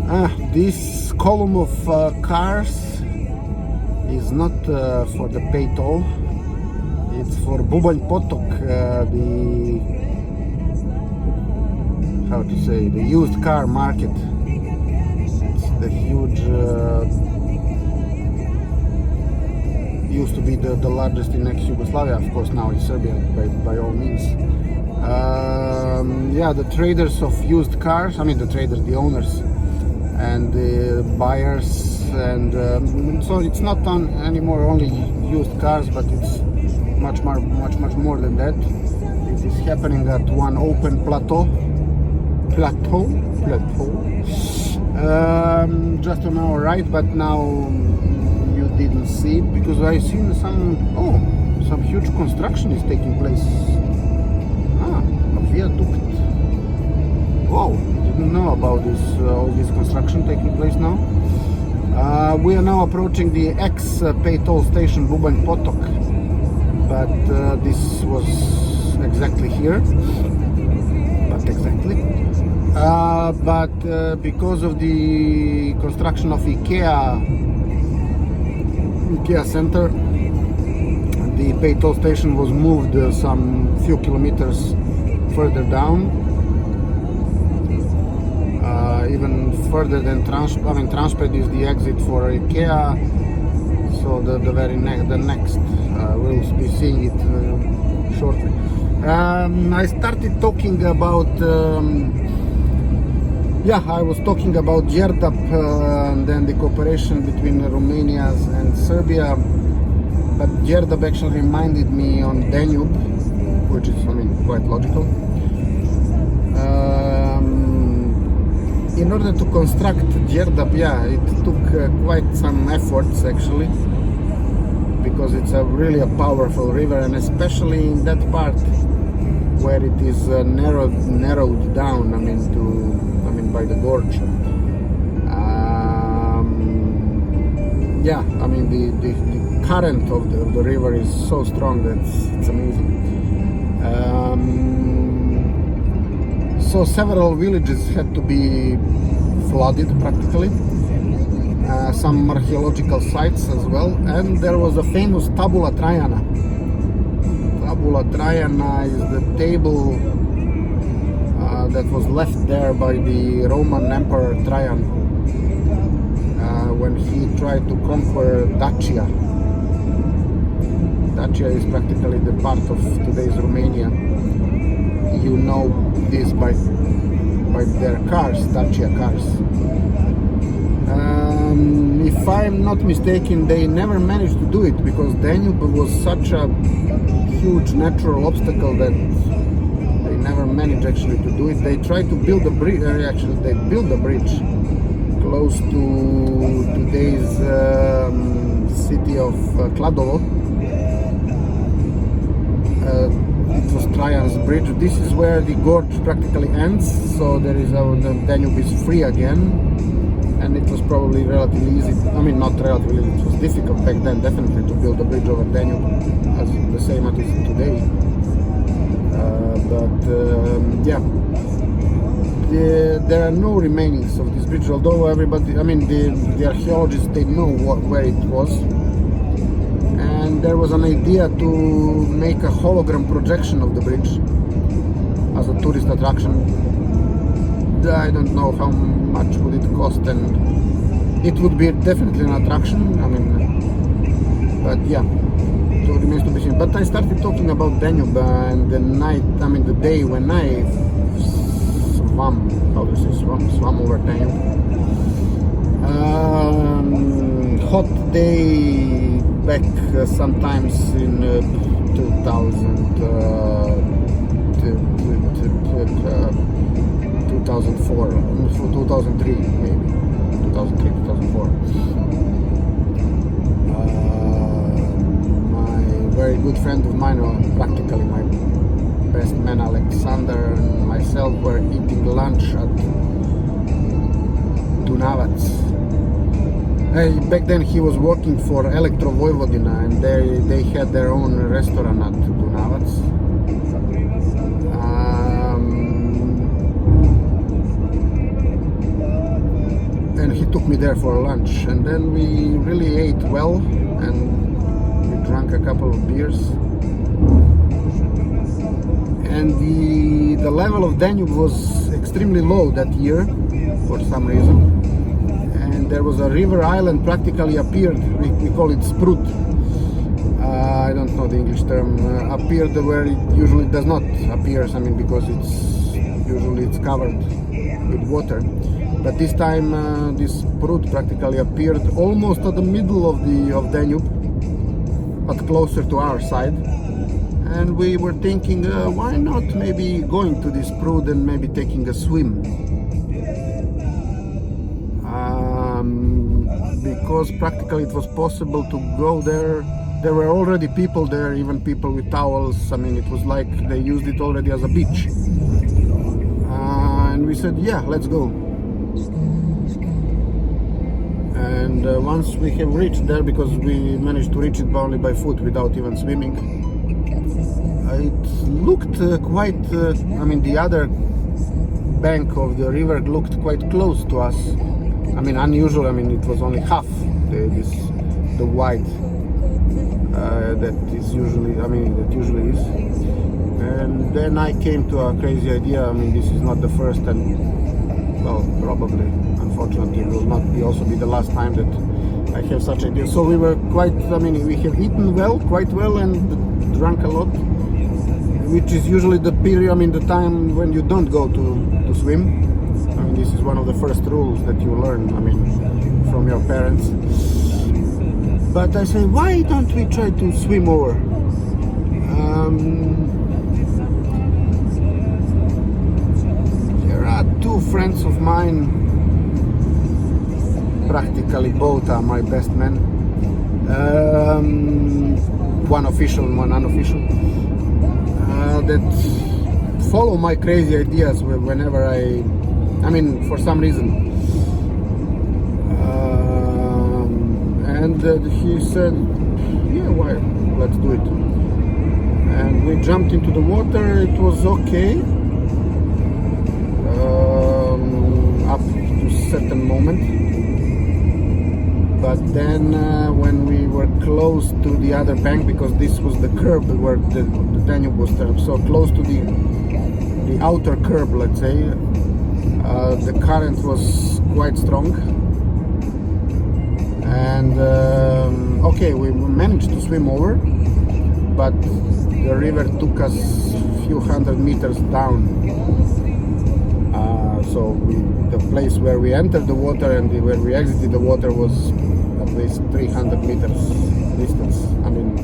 This column of cars is not for the pay toll. It's for Bubanj Potok, the used car market. It's the huge, used to be the largest in ex-Yugoslavia, of course now it's Serbia by all means. The traders of used cars, the owners and the buyers, and so it's not anymore only used cars, but it's much more than that. It is happening at one open plateau, just on our right, but now you didn't see it because I seen some huge construction is taking place. A viaduct. Wow, didn't know about all this construction taking place now. We are now approaching the ex-pay toll station Bubanj Potok, but this was exactly here. But because of the construction of IKEA center, the pay toll station was moved some few kilometers further down, even further than Transped is the exit for IKEA. So the next we'll be seeing it shortly. I started talking about I was talking about Đerdap and then the cooperation between Romania and Serbia, but Đerdap actually reminded me on Danube, which is quite logical. In order to construct Đerdap, it took quite some efforts actually, because it's really a powerful river, and especially in that part where it is narrowed down, by the gorge. The current of the river is so strong that it's amazing. So several villages had to be flooded practically. Some archaeological sites as well, and there was a famous Tabula Traiana. Tabula Traiana is the table that was left there by the Roman Emperor Trajan when he tried to conquer Dacia. Dacia is practically the part of today's Romania. You know this by their cars, Dacia cars. If I'm not mistaken, they never managed to do it because Danube was such a huge natural obstacle that they never managed actually to do it. They tried to build a bridge, they built a bridge close to today's city of Kladovo. It was Trajan's bridge. This is where the gorge practically ends, so the Danube is free again, and it was probably relatively easy. Not relatively, it was difficult back then definitely to build a bridge over Danube, as the same as it is today. There are no remainings of this bridge, although everybody, the archaeologists, they know where it was. And there was an idea to make a hologram projection of the bridge as a tourist attraction. I don't know how much would it cost, and it would be definitely an attraction. But yeah, it remains to be seen. But I started talking about Danube and the night, the day when I swam over Danube. Hot day back sometimes in 2004, 2003 maybe, 2003, 2004. My very good friend of mine, or practically my best man, Alexander, and myself were eating lunch at Dunavac. Back then he was working for Elektro Vojvodina, and they had their own restaurant at Dunavac. took me there for lunch, and then we really ate well, and we drank a couple of beers. And the level of Danube was extremely low that year for some reason, and there was a river island practically appeared. We call it Sprut. I don't know the English term. Appeared where it usually does not appear. I mean, because it's covered with water. But this time, this Sprut practically appeared almost at the middle of Danube, but closer to our side. And we were thinking, why not maybe going to this Sprut and maybe taking a swim? Because practically it was possible to go there. There were already people there, even people with towels. I mean, it was like they used it already as a beach. And we said, yeah, let's go. And once we have reached there, because we managed to reach it only by foot without even swimming, it looked quite, I mean, the other bank of the river looked quite close to us. I mean, unusual. I mean, it was only half the wide that usually is. And then I came to a crazy idea. I mean, this is not the first, and well, probably, unfortunately, it will not also be the last time that I have such ideas. So we were quite, I mean, we have eaten quite well, and drank a lot, which is usually the period, I mean, the time when you don't go to swim. I mean, this is one of the first rules that you learn, I mean, from your parents. But I say, why don't we try to swim over? There are two friends of mine, practically both are my best men. One official and one unofficial. That follow my crazy ideas whenever I mean, for some reason. And he said, yeah, why, let's do it. And we jumped into the water. It was okay up to a certain moment. But then when we were close to the other bank, because this was the curb where the Danube was so close to the outer curb, let's say, the current was quite strong. And okay, we managed to swim over, but the river took us a few hundred meters down. So the place where we entered the water and where we exited the water was at least 300 meters distance. I mean,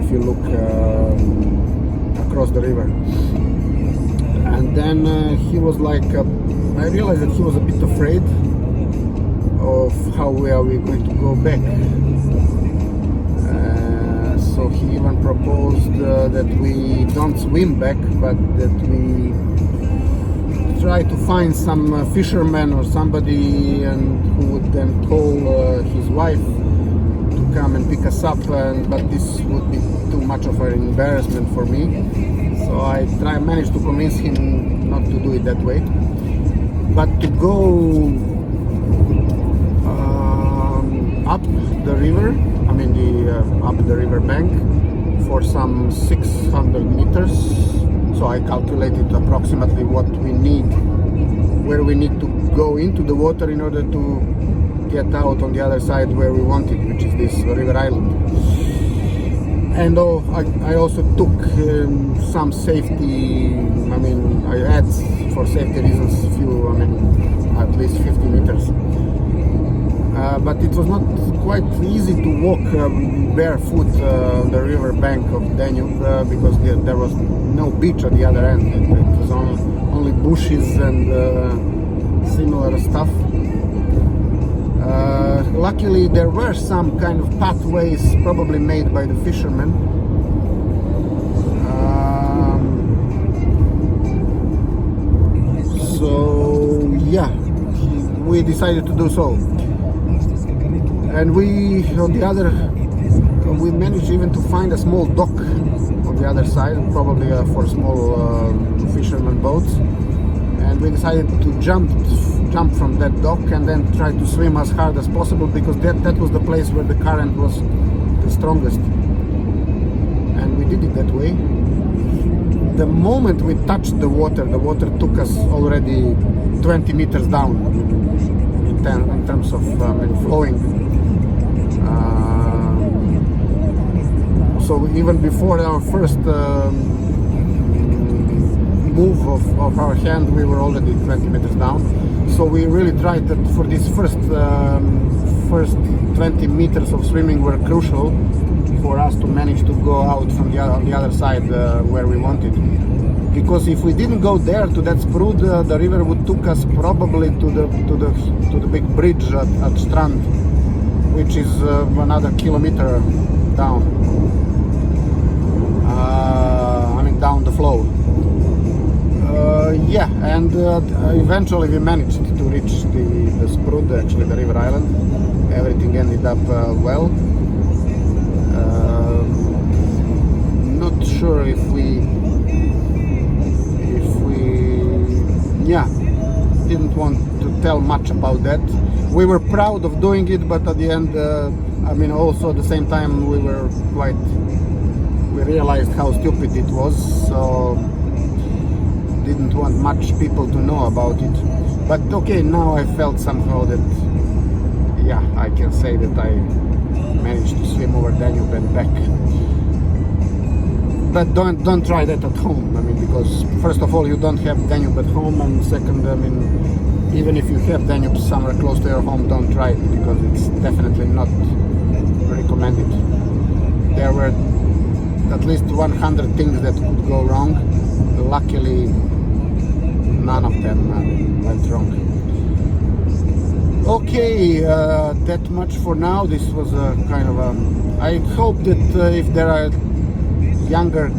if you look across the river. And then he was like, I realized that he was a bit afraid of how are we going to go back. So he even proposed that we don't swim back, but that we try to find some fisherman or somebody, and who would then call his wife to come and pick us up. But this would be too much of an embarrassment for me. So I managed to convince him not to do it that way, but to go up the river, I mean up the river bank for some 600 meters. So I calculated approximately what we need, where we need to go into the water in order to get out on the other side where we wanted, which is this river island. And I also took some safety, I mean, I had for safety reasons at least 50 meters. But it was not quite easy to walk barefoot on the river bank of Danube because there was no beach at the other end. It was only bushes and similar stuff. Luckily, there were some kind of pathways probably made by the fishermen. So yeah, we decided to do so. And we managed even to find a small dock on the other side, probably for small fishermen boats. And we decided to jump jump from that dock and then try to swim as hard as possible, because that was the place where the current was the strongest, and we did it that way. The moment we touched the water took us already 20 meters down in terms of flowing. So even before our first move of our hand, we were already 20 meters down. So we really tried that for this first 20 meters of swimming were crucial for us to manage to go out from on the other side where we wanted. Because if we didn't go there to that sprud, the river would took us probably to the big bridge at Strand, which is another kilometer down. Down the flow. Yeah, and eventually we managed to reach the sprud, actually the river island. Everything ended up well. Not sure if we didn't want to tell much about that. We were proud of doing it, but at the end, also at the same time we realized how stupid it was, so didn't want much people to know about it. But okay, now I felt somehow that, yeah, I can say that I managed to swim over Danube and back. But don't try that at home, because first of all, you don't have Danube at home, and second, even if you have Danube somewhere close to your home, don't try it, because it's definitely not recommended. There were at least 100 things that could go wrong. Luckily, none of them went wrong. Okay, that much for now. This was a kind of I hope that if there are younger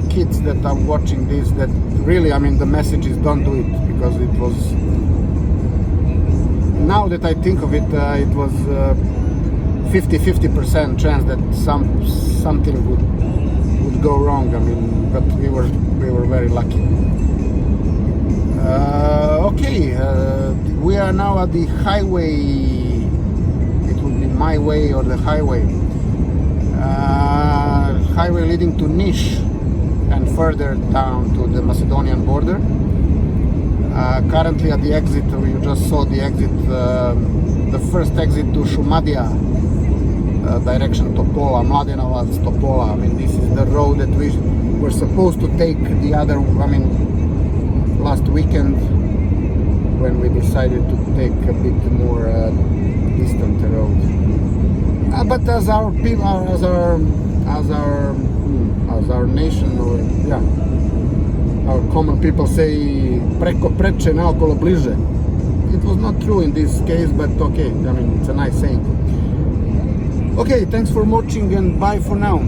kids that are watching this, that really, the message is don't do it, because it was, now that I think of it, it was 50% chance that something would go wrong. But we were very lucky. Okay, we are now at the highway. It would be my way or the highway. Highway leading to Niš and further down to the Macedonian border. Currently at the exit, you just saw the exit, the first exit to Šumadija, direction Topola, Mladenovac, Topola. This is the road that we were supposed to take the other, last weekend, when we decided to take a bit more distant road. But as our people, as our nation, or our common people say, preko preče, naokolo bliže. It was not true in this case, but okay, it's a nice saying. Okay, thanks for watching and bye for now.